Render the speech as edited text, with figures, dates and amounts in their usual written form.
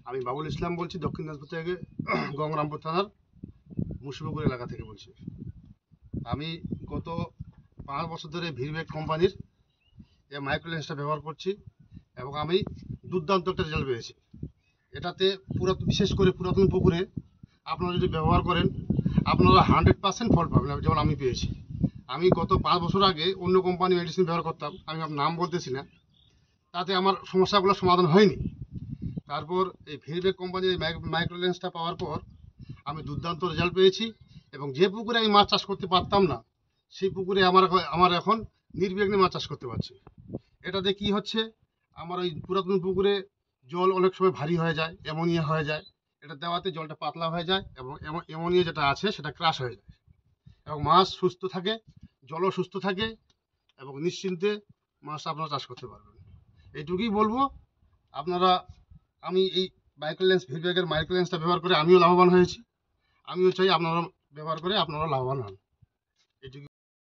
আমি বাবুল ইসলাম বলছি, দক্ষিণ দিনাজপুর থেকে, গঙ্গারামপুর থানার মুন্সিপুকুর এলাকা থেকে বলছি। আমি গত 5 বছর ধরে ভিরবেক কোম্পানির এই মাইক্রোলেন্সটা ব্যবহার করছি এবং আমি দুর্দান্ত একটা রেজাল্ট পেয়েছি। এটাতে বিশেষ করে পুরাতন পুকুরে আপনারা যদি ব্যবহার করেন, আপনারা 100% ফল পাবেন, যেমন আমি পেয়েছি। আমি গত 5 বছর আগে অন্য কোম্পানি মেডিসিন ব্যবহার করতাম, আমি আপনার নাম বলতেছি না, তাতে আমার সমস্যাগুলো সমাধান হয়নি। তারপর এই ভিরবেক কোম্পানির মাইক্রোলেন্সটা পাওয়ার পর আমি দুর্দান্ত রেজাল্ট পেয়েছি এবং যে পুকুরে আমি মাছ চাষ করতে পারতাম না, সেই পুকুরে আমার এখন নির্বিঘ্নে মাছ চাষ করতে পারছি। এটাতে কি হচ্ছে, আমার ওই পুরাতন পুকুরে জল অনেক সময় ভারী হয়ে যায়, অ্যামোনিয়া হয়ে যায়। এটা দেওয়াতে জলটা পাতলা হয়ে যায় এবং অ্যামোনিয়া যেটা আছে সেটা ক্রাশ হয়ে যায় এবং মাছ সুস্থ থাকে, জলও সুস্থ থাকে এবং নিশ্চিন্তে মাছ আপনারা চাষ করতে পারবেন। এইটুকুই বলবো। আপনারা আমি এই ভিরবেকের মাইক্রোলেন্সটা ব্যবহার করে আমিও লাভবান হয়েছি। আমিও চাই আপনারা ব্যবহার করে আপনারা লাভবান হন।